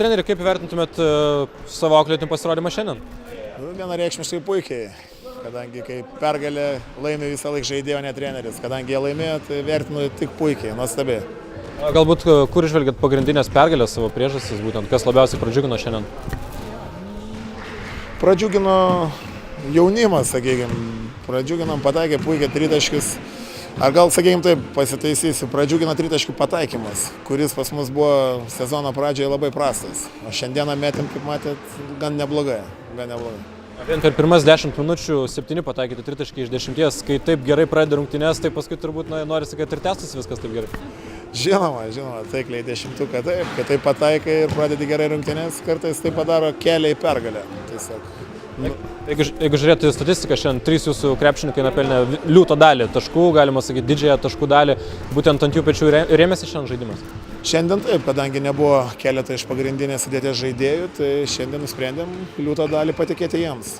treneri, kaip įvertintumėt savo auklėtinių pasirodymą šiandien? Vienareikšmiškai puikiai, kadangi kai pergalė laimi visą laiką žaidėjo, ne treneris. Kadangi jie laimėjo, tai vertinu tik puikiai, nuostabiai. Galbūt kur išvelgiat pagrindinės pergalės savo priežastis, būtent kas labiausiai pradžiugino šiandien? Pradžiugino jaunimas, sakykime. Pradžiuginom pataikė puikiai tritaškius. Ar gal, sakykime taip, pasitaisysiu, pradžiugino tritaškių pataikymas, kuris pas mus buvo sezono pradžioje labai prastas. O šiandieną metėm, kaip matėt, gan neblogai. Vien per pirmas 10 minučių 7 pataikyti tritaškiai iš 10, kai taip gerai pradeda rungtynes, tai paskui turbūt norisi, kad ir tęstųsi viskas taip gerai. Žinoma, taikliai 10-tuką taip, kad taip pataikai ir pradedi gerai rungtynes, kartais tai padaro kelią į pergalę. Tiesiog. Jeigu žiūrėtų į statistiką, šiandien 3 jūsų krepšininkai napelnė liūto dalį taškų, galima sakyti didžiąją taškų dalį, būtent ant jų pečių rėmėsi šiandien žaidimas? Šiandien taip, kadangi nebuvo keletą iš pagrindinės sudėties žaidėjų, tai šiandien nusprendėm liūto dalį patikėti jiems.